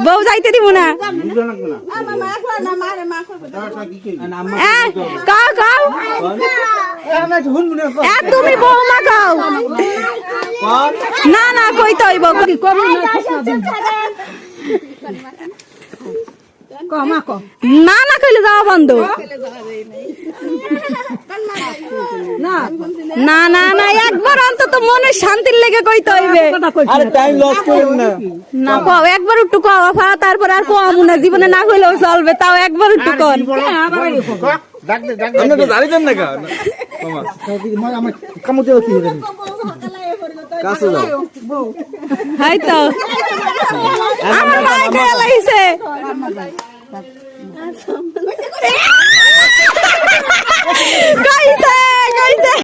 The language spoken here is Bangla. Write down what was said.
বউ যাইতে দিব না তুমি বউ মাখাও না না কই তো না না কইলে যাওয়া বন্ধ না না না একবার অন্তত মনে শান্তির লেগে কইতে হইবে না কও একবার একটু কও তারপর আর কম না জীবনে না কইলেও চলবে তাও একবার একটু কর হয়তো আমার মাকে লাইছে